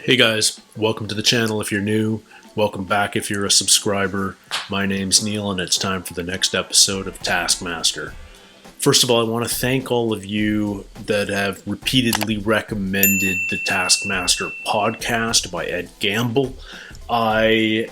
Hey guys, welcome to the channel if you're new. Welcome back if you're a subscriber. My name's Neil and it's time for the next episode of Taskmaster. First of all, I want to thank all of you that have repeatedly recommended the Taskmaster podcast by Ed Gamble. I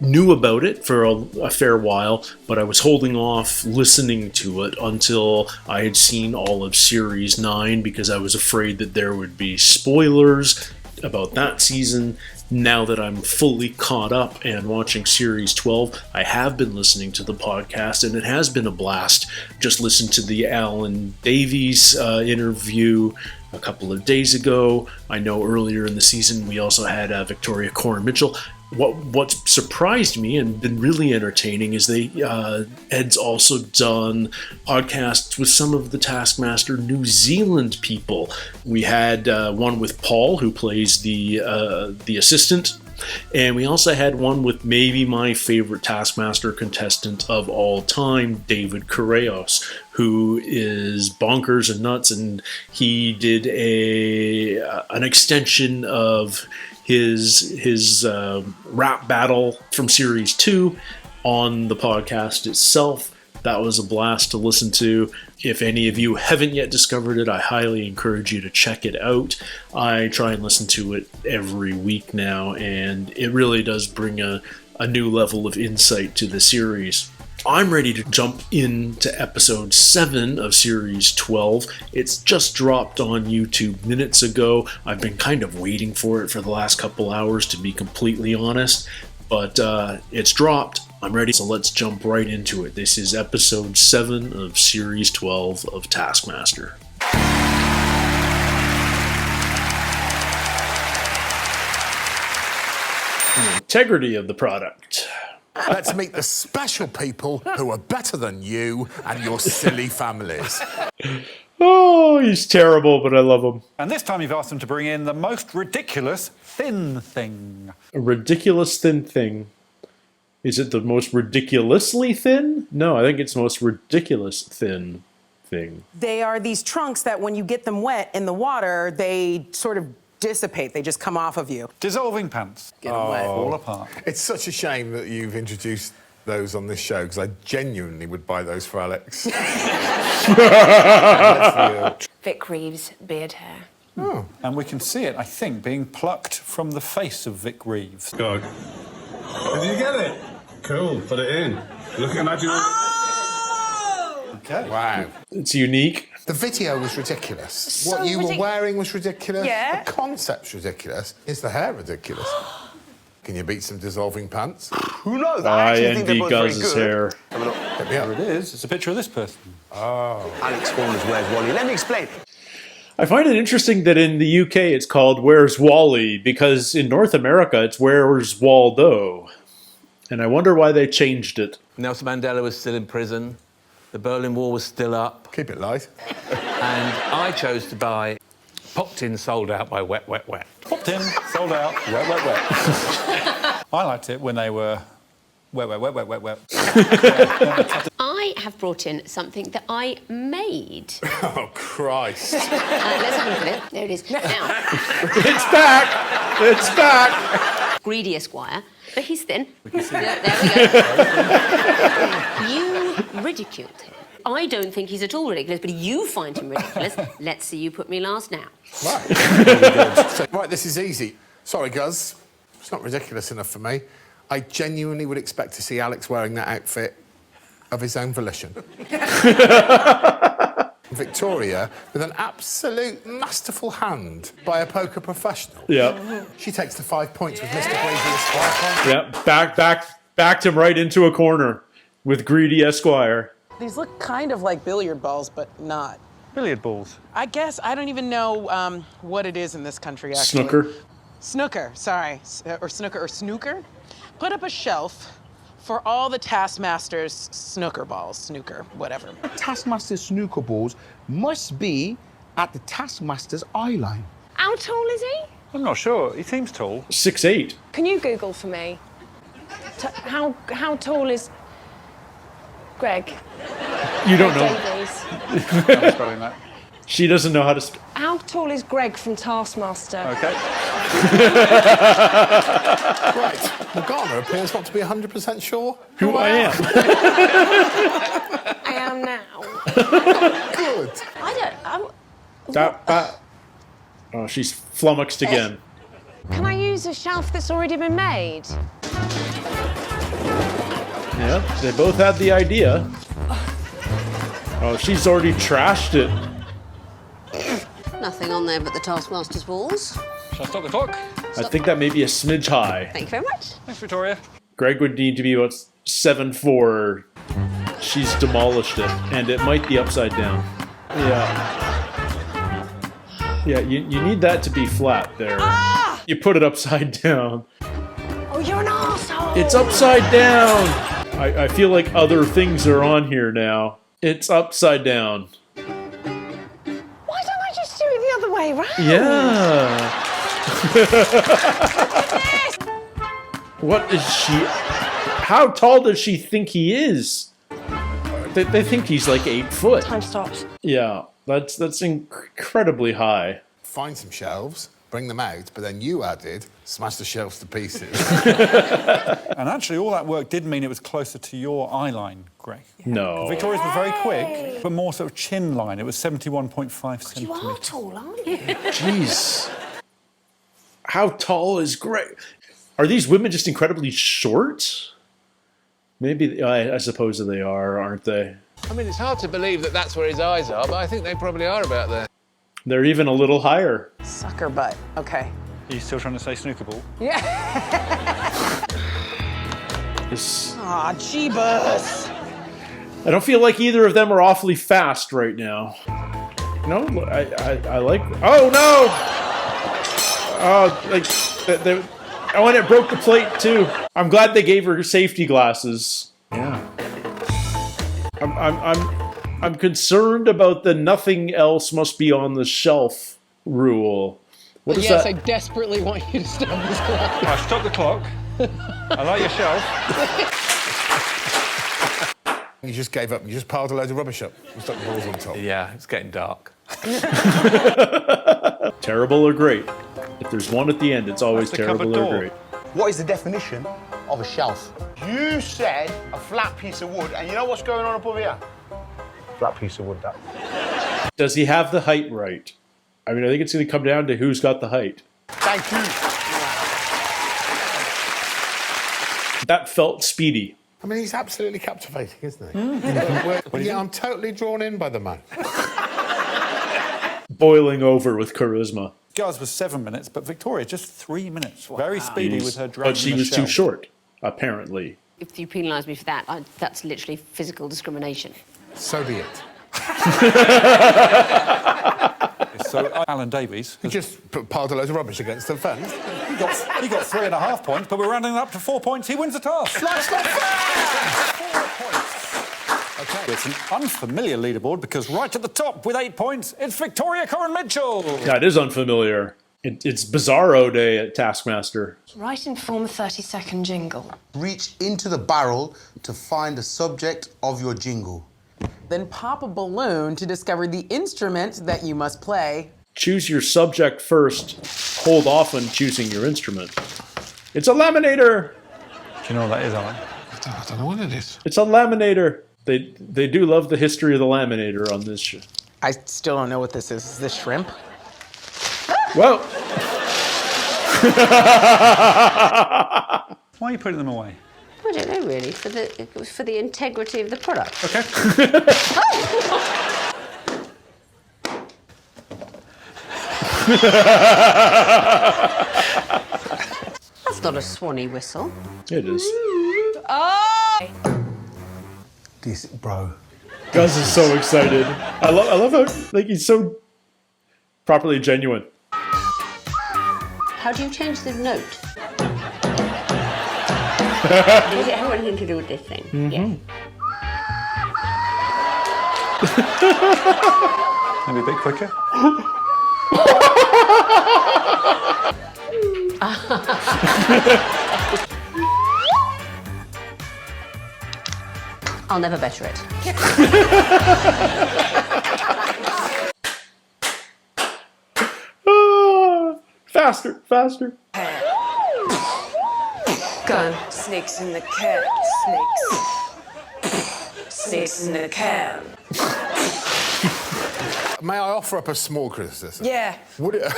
knew about it for a fair while, but I was holding off listening to it until I had seen all of Series 9 because I was afraid that there would be spoilers about that season. Now that I'm fully caught up and watching Series 12, I have been listening to the podcast and it has been a blast. Just listened to the Alan Davies interview a couple of days ago. I know earlier in the season we also had Victoria Coren Mitchell. What surprised me and been really entertaining is Ed's also done podcasts with some of the Taskmaster New Zealand people. We had one with Paul, who plays the assistant, and we also had one with maybe my favorite Taskmaster contestant of all time, David Correos, who is bonkers and nuts, and he did an extension of his rap battle from Series 2 on the podcast itself. That was a blast to listen to. If any of you haven't yet discovered it, I highly encourage you to check it out. I try and listen to it every week now, and it really does bring a new level of insight to the series. I'm ready to jump into episode 7 of Series 12. It's just dropped on YouTube minutes ago. I've been kind of waiting for it for the last couple hours, to be completely honest. But it's dropped. I'm ready, so let's jump right into it. This is episode 7 of Series 12 of Taskmaster. The integrity of the product. Let's meet the special people who are better than you and your silly families. Oh, he's terrible, but I love him. And this time you've asked them to bring in the most ridiculous thin thing. A ridiculous thin thing. Is it the most ridiculously thin? No, I think it's the most ridiculous thin thing. They are these trunks that when you get them wet in the water, they sort of dissipate. They just come off of you. Dissolving pants. Get them wet. All apart. It's such a shame that you've introduced those on this show, because I genuinely would buy those for Alex. Vic Reeves' beard hair. Oh. And we can see it, I think, being plucked from the face of Vic Reeves. Go. Did you get it? Cool, put it in. Look, imagine. Okay. Wow. It's unique. The video was ridiculous. So what you were wearing was ridiculous. Yeah. The concept's ridiculous. Is the hair ridiculous? Can you beat some dissolving pants? Who knows? I actually think envy they're both very Guz's good. hair. Hit me up. There it is. It's a picture of this person. Alex Horne's Where's Wally? Let me explain. I find it interesting that in the UK it's called Where's Wally, because in North America it's Where's Waldo. And I wonder why they changed it. Nelson Mandela was still in prison. The Berlin Wall was still up. Keep it light. And I chose to buy Popped In, Sold Out by Wet, Wet, Wet. Popped in, sold out, wet, wet, wet. I liked it when they were wet, wet, wet, wet, wet, wet. I have brought in something that I made. Oh, Christ. Let's have a look at it. There it is. Now, It's back! It's back! Greedy Esquire, but he's thin. There we go. You ridiculed him. I don't think he's at all ridiculous, but you find him ridiculous. Let's see you put me last now. Right, this is easy. Sorry, Guz. It's not ridiculous enough for me. I genuinely would expect to see Alex wearing that outfit of his own volition. Victoria, with an absolute masterful hand by a poker professional. Yeah. She takes the 5 points with Mr. Greedy Esquire. Yeah, backed him right into a corner with Greedy Esquire. These look kind of like billiard balls, but not. Billiard balls. I guess I don't even know what it is in this country, actually. Snooker. Snooker, sorry. Or snooker. Put up a shelf for all the Taskmaster's snooker balls. Snooker, whatever. Taskmaster's snooker balls must be at the Taskmaster's eye line. How tall is he? I'm not sure. He seems tall. 6'8". Can you Google for me? How tall is Greg? You don't know. Davies? I'm spelling that. She doesn't know how to... How tall is Greg from Taskmaster? Okay. Right. Morgana appears not to be 100% sure Who I am. I am now. Good. Oh, she's flummoxed again. Can I use a shelf that's already been made? Yeah, they both had the idea. Oh, she's already trashed it. Nothing on there but the Taskmaster's balls. Shall I stop the clock? I think that may be a smidge high. Thank you very much. Thanks, Victoria. Greg would need to be about 7'4". She's demolished it, and it might be upside down. Yeah. Yeah, you need that to be flat there. Ah! You put it upside down. Oh, you're an arsehole! It's upside down! I feel like other things are on here now. It's upside down. Why don't I just do it the other way round? Yeah. What is she... How tall does she think he is? They think he's like 8 foot. Time stops. Yeah, that's incredibly high. Find some shelves, bring them out, but then you added smash the shelves to pieces. And actually, all that work did mean it was closer to your eye line, Greg. No. Victoria's was very quick, but more sort of chin line. It was 71.5 centimetres. You are tall, aren't you? Jeez. How tall is Greg? Are these women just incredibly short? Maybe, I suppose they are, aren't they? I mean, it's hard to believe that that's where his eyes are, but I think they probably are about there. They're even a little higher. Sucker butt. Okay. Are you still trying to say snooker ball? Yeah. This... Aw, Jeebus. I don't feel like either of them are awfully fast right now. No, I like... Oh, no! Oh, like... Oh, and it broke the plate, too. I'm glad they gave her safety glasses. Yeah. I'm concerned about the nothing else must be on the shelf rule. What is Yes, that? I desperately want you to stop this clock. I stopped the clock. I like your shelf. You just gave up. You just piled a load of rubbish up. You stuck the balls on top. Yeah, it's getting dark. Terrible or great? If there's one at the end, it's always That's the terrible cupboard or door. great. What is the definition of a shelf? You said a flat piece of wood, and you know what's going on above here? Flat piece of wood, that. Does he have the height right? I mean, I think it's going to come down to who's got the height. Thank you. That felt speedy. I mean, he's absolutely captivating, isn't he? Yeah, I'm totally drawn in by the man. Boiling over with charisma. Guz was 7 minutes, but Victoria just 3 minutes. Very speedy with her dragging But she the was too shelf. short, apparently. If you penalise me for that, that's literally physical discrimination. So be it. So Alan Davies, You just piled a load of rubbish against the fence. he got 3.5 points, but we're rounding up to 4 points. He wins the task. That's not fair! 4 points. Okay. It's an unfamiliar leaderboard because right at the top with 8 points, it's Victoria Coren Mitchell. That is unfamiliar. It's Bizarro Day at Taskmaster. Right in form a 30-second jingle. Reach into the barrel to find the subject of your jingle. Then pop a balloon to discover the instrument that you must play. Choose your subject first. Hold off on choosing your instrument. It's a laminator! Do you know what that is, Alan? I don't know what it is. It's a laminator. They do love the history of the laminator on this show. I still don't know what this is. Is this shrimp? Well. Why are you putting them away? I don't know really, it was for the integrity of the product. Okay. That's not a swanny whistle. It is. This, bro. Guz is so excited. I love how he's so properly genuine. How do you change the note? Does it have anything to do with this thing? Yeah. Maybe a bit quicker. I'll never better it. Faster, faster. Gun, snakes in the can, snakes in the can. May I offer up a small criticism? Yeah. Would it?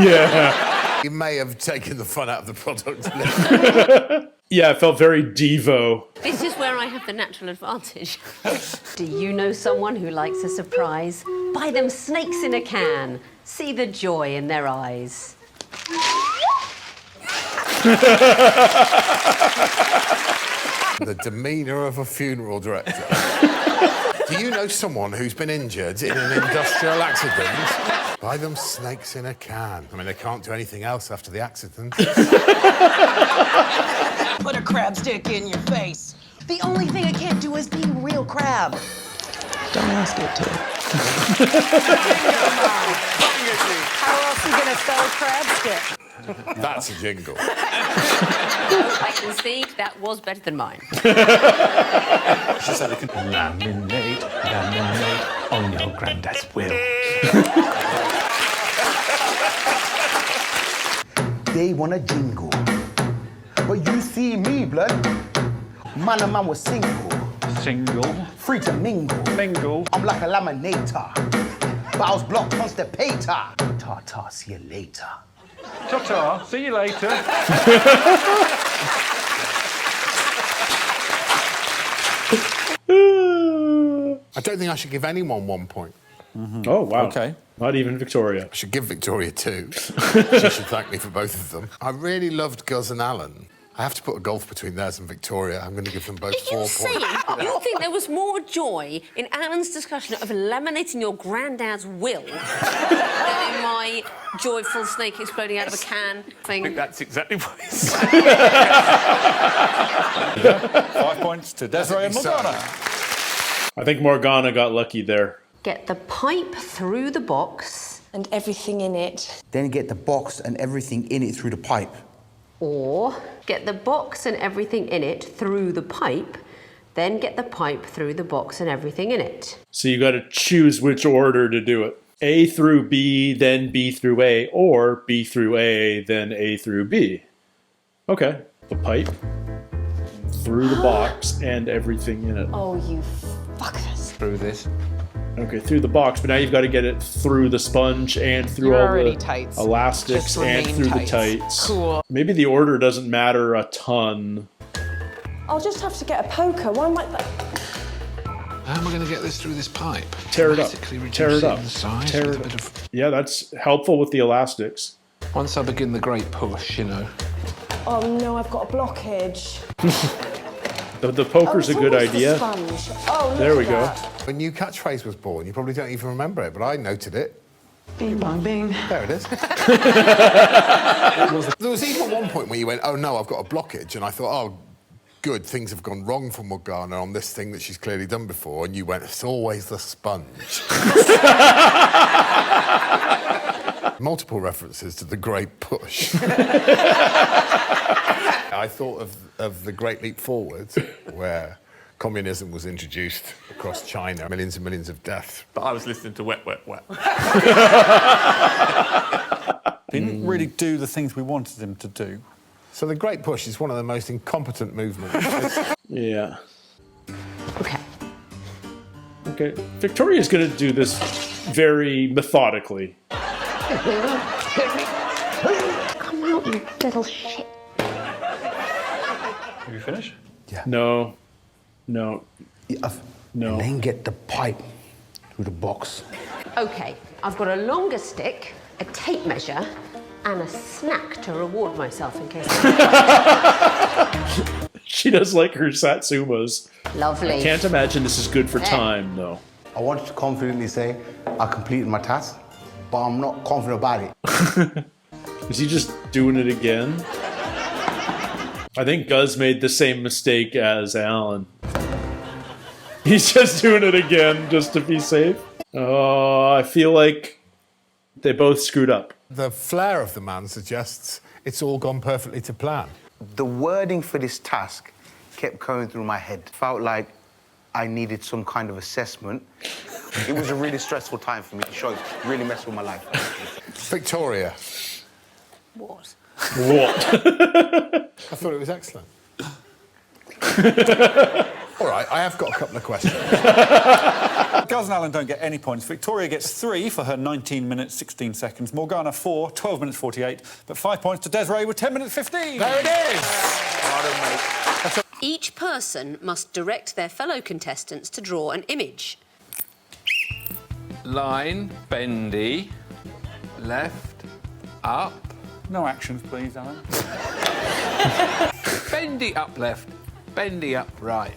Yeah. You may have taken the fun out of the product a little. Yeah, it felt very Devo. This is where I have the natural advantage. Do you know someone who likes a surprise? Buy them snakes in a can. See the joy in their eyes. The demeanour of a funeral director. Do you know someone who's been injured in an industrial accident? Buy them snakes in a can. I mean, they can't do anything else after the accident. Put a crab stick in your face. The only thing it can't do is be a real crab. Don't ask it to. How else are you gonna spell crab stick? That's a jingle. I concede that was better than mine. She said they can laminate on your granddad's will. They want a jingle. But you see me, blood. Man and man was single. Single. Free to mingle. Mingle. I'm like a laminator. But I was blocked constipator. Ta-ta, see you later. Ta-ta, see you later. I don't think I should give anyone 1 point. Oh, wow. Okay. Not even Victoria. I should give Victoria 2. She should thank me for both of them. I really loved Guz and Alan. I have to put a gulf between theirs and Victoria. I'm going to give them both 4 points. You think there was more joy in Alan's discussion of laminating your granddad's will than in my joyful snake exploding out of a can thing? I think that's exactly what he said. 5 points to Desiree and Morgana. I think Morgana got lucky there. Get the pipe through the box. And everything in it. Then get the box and everything in it through the pipe. Or get the box and everything in it through the pipe, then get the pipe through the box and everything in it. So you got to choose which order to do it. A through B, then B through A, or B through A, then A through B. Okay. The pipe through the box and everything in it. Oh, you fuckers. Through this. Okay, through the box, but now you've got to get it through the sponge and through You're all already the tights. elastics Just and remain through tights. the tights. Cool. Maybe the order doesn't matter a ton. I'll just have to get a poker. Why am I... How am I going to get this through this pipe? Tear it up. Dramatically Tear it reducing up. the size Tear with it a up. bit of... Yeah, that's helpful with the elastics. Once I begin the great push, you know. Oh, no, I've got a blockage. The poker's a good idea. Oh, look There we at go. that. A new catchphrase was born. You probably don't even remember it, but I noted it. Bing bong bing. There it is. There was even one point where you went, oh no, I've got a blockage. And I thought, oh, good, things have gone wrong for Morgana on this thing that she's clearly done before. And you went, it's always the sponge. Multiple references to the Great Push. I thought of the Great Leap Forward, where communism was introduced across China, millions and millions of deaths. But I was listening to Wet, Wet, Wet. Didn't really do the things we wanted him to do. So the Great Push is one of the most incompetent movements. Yeah. Okay. Okay. Victoria's going to do this very methodically. Come out, you little shit. Have you finished? No. No. Yeah, No. And then get the pipe through the box. Okay, I've got a longer stick, a tape measure, and a snack to reward myself in case She does like her satsumas. Lovely. I can't imagine this is good for time, though. I wanted to confidently say I completed my task, but I'm not confident about it. Is he just doing it again? I think Guz made the same mistake as Alan. He's just doing it again just to be safe. Oh, I feel like they both screwed up. The flair of the man suggests it's all gone perfectly to plan. The wording for this task kept going through my head. Felt like I needed some kind of assessment. It was a really stressful time for me. It really messed with my life. Victoria, What? What? I thought it was excellent. All right, I have got a couple of questions. Guz and Alan don't get any points. Victoria gets 3 for her 19 minutes 16 seconds. Morgana 4, 12 minutes 48. But 5 points to Desiree with 10 minutes 15. There it is. Each person must direct their fellow contestants to draw an image. Line, bendy, left, up. No actions, please, Alan. Bendy up left, bendy up right.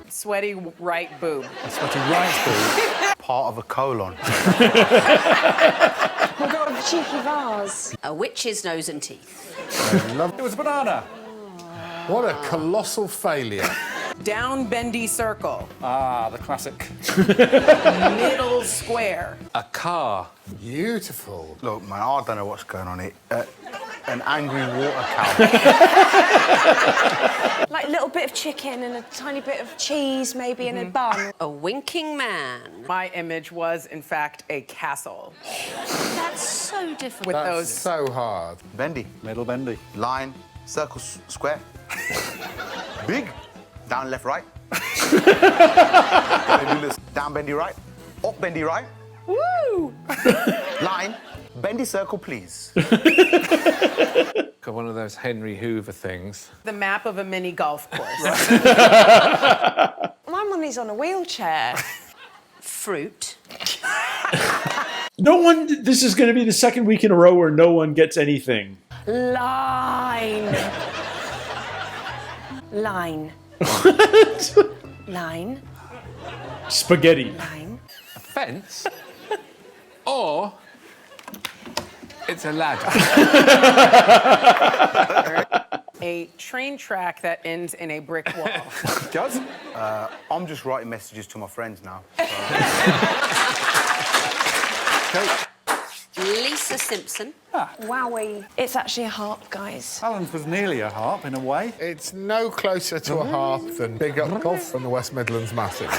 Sweaty right boob. A sweaty right boob. Part of a colon. Oh, God, a cheeky vase. A witch's nose and teeth. It was a banana. What a colossal failure. Down bendy circle. Ah, the classic. Middle square. A car. Beautiful. Look, man, I don't know what's going on here. An angry water cow. Like a little bit of chicken and a tiny bit of cheese, maybe, in a bun. A winking man. My image was, in fact, a castle. That's so difficult. With That's those. so hard. Bendy. Middle bendy. Line, circle, square. Big. Down, left, right. Down, bendy, right. Up, bendy, right. Woo! Line, bendy circle, please. Got one of those Henry Hoover things. The map of a mini golf course. My mummy's on a wheelchair. Fruit. No one. This is going to be the second week in a row where no one gets anything. Line. Line. Line. Spaghetti. Line. A fence? Or it's a ladder. A train track that ends in a brick wall. Guz? I'm just writing messages to my friends now. Okay. Lisa Simpson. Wowie. It's actually a harp, guys. Alan's was nearly a harp, in a way. It's no closer to a harp than Big Up Golf from the West Midlands Massive.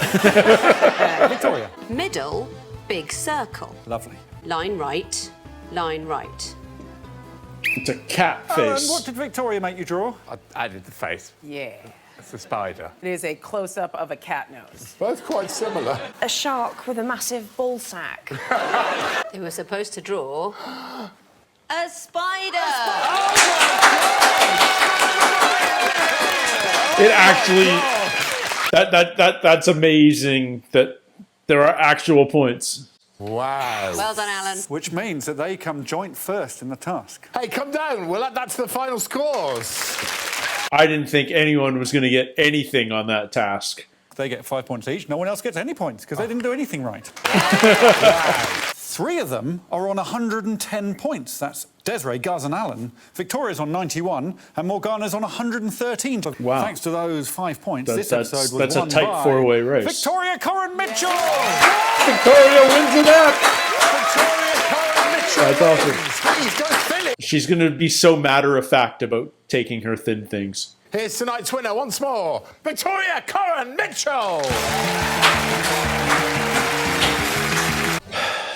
Victoria. Middle, big circle. Lovely. Line right, line right. It's a cat Alan, face. what did Victoria make you draw? I added the face. Yeah. It's a spider. It is a close-up of a cat nose. Both quite similar. A shark with a massive ball sack. They were supposed to draw a spider. It actually. That's amazing that there are actual points. Wow. Well done, Alan. Which means that they come joint first in the task. Hey, come down. We'll add that to the final scores. I didn't think anyone was going to get anything on that task. They get 5 points each. No one else gets any points because they didn't do anything right. 3 of them are on 110 points. That's Desiree, Guz and Alan. Victoria's on 91 and Morgana's on 113. Wow. Thanks to those 5 points, That's this episode was a won tight by four-way race. Victoria Coren Mitchell! Victoria wins it up! Victoria Coren Mitchell. That's awesome. Please go fill it. She's going to be so matter-of-fact about taking her thin things. Here's tonight's winner once more, Victoria Coren Mitchell.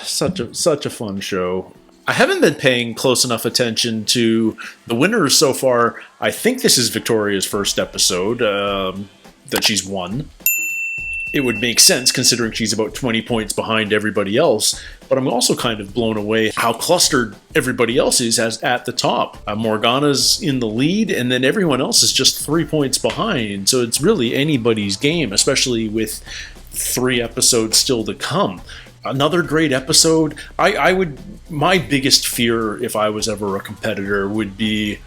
Such a fun show. I haven't been paying close enough attention to the winners so far. I think this is Victoria's first episode that she's won. It would make sense considering she's about 20 points behind everybody else, but I'm also kind of blown away how clustered everybody else is at the top. Morgana's in the lead, and then everyone else is just 3 points behind, so it's really anybody's game, especially with 3 episodes still to come. Another great episode. My biggest fear if I was ever a competitor would be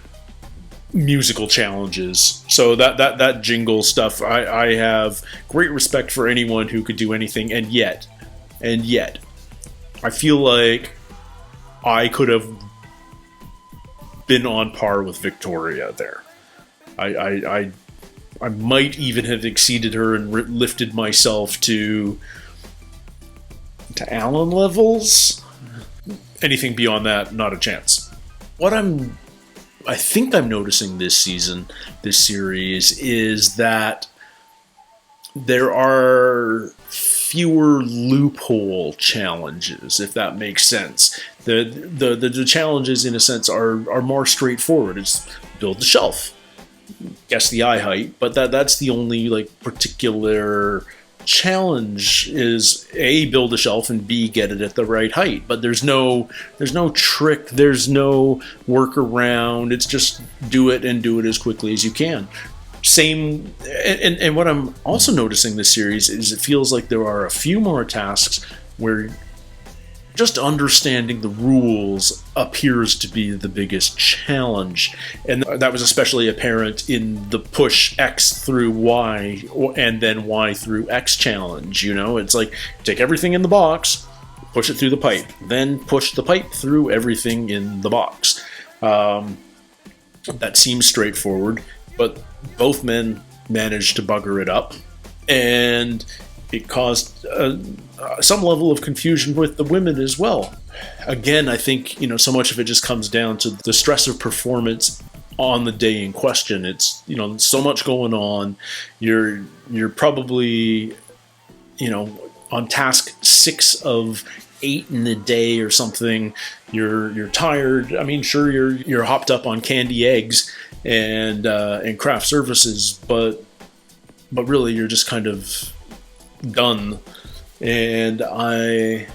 musical challenges. So that jingle stuff, I have great respect for anyone who could do anything, and yet I feel like I could have been on par with Victoria there. I might even have exceeded her and lifted myself to Alan levels. Anything beyond that, not a chance. What I think I'm noticing this series, is that there are fewer loophole challenges, if that makes sense. The challenges, in a sense, are more straightforward. It's build the shelf, guess the eye height, but that's the only like particular challenge is A, build a shelf, and B, get it at the right height. But there's no trick, there's no workaround. It's just do it and do it as quickly as you can. Same, and what I'm also noticing this series is it feels like there are a few more tasks where just understanding the rules appears to be the biggest challenge. And that was especially apparent in the push X through Y and then Y through X challenge. You know, it's like take everything in the box, push it through the pipe, then push the pipe through everything in the box. That seems straightforward, but both men managed to bugger it up, and it caused some level of confusion with the women as well. Again, I think, you know, so much of it just comes down to the stress of performance on the day in question. It's, you know, so much going on. You're probably, you know, on task 6 of 8 in a day or something. You're tired. I mean, sure, you're hopped up on candy eggs and craft services, but really you're just kind of done. And I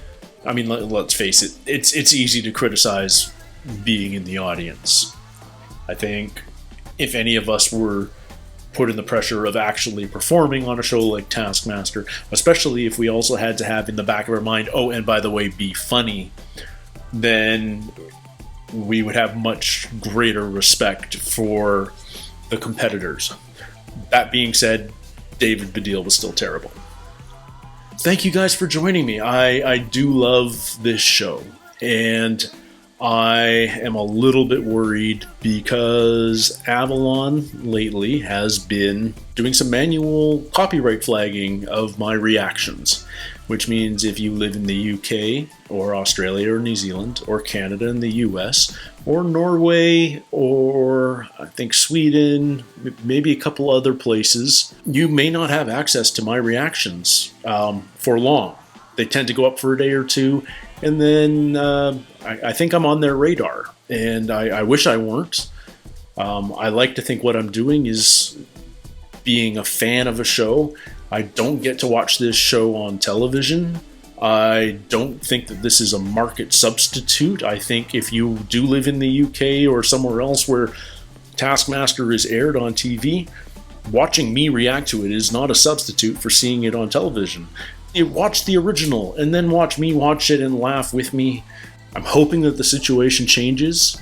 mean, let's face it, it's easy to criticize being in the audience. I think if any of us were put in the pressure of actually performing on a show like Taskmaster, especially if we also had to have in the back of our mind, oh, and by the way, be funny, then we would have much greater respect for the competitors. That being said, David Baddiel was still terrible. Thank you guys for joining me. I do love this show, and I am a little bit worried because Avalon lately has been doing some manual copyright flagging of my reactions, which means if you live in the UK or Australia or New Zealand or Canada and the US or Norway or I think Sweden, maybe a couple other places, you may not have access to my reactions for long. They tend to go up for a day or two, and then I think I'm on their radar, and I wish I weren't. I like to think what I'm doing is being a fan of a show. I don't get to watch this show on television. I don't think that this is a market substitute. I think if you do live in the UK or somewhere else where Taskmaster is aired on TV, watching me react to it is not a substitute for seeing it on television. You watch the original and then watch me watch it and laugh with me. I'm hoping that the situation changes.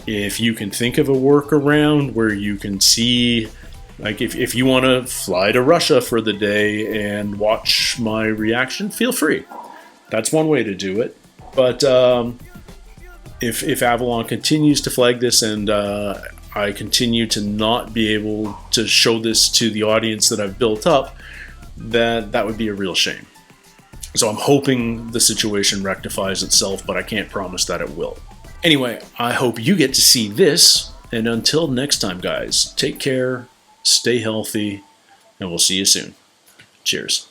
If you can think of a workaround where you can see, like if you want to fly to Russia for the day and watch my reaction, feel free. That's one way to do it. But if Avalon continues to flag this and I continue to not be able to show this to the audience that I've built up, that would be a real shame. So I'm hoping the situation rectifies itself, but I can't promise that it will. Anyway, I hope you get to see this, and until next time, guys, take care, stay healthy, and we'll see you soon. Cheers.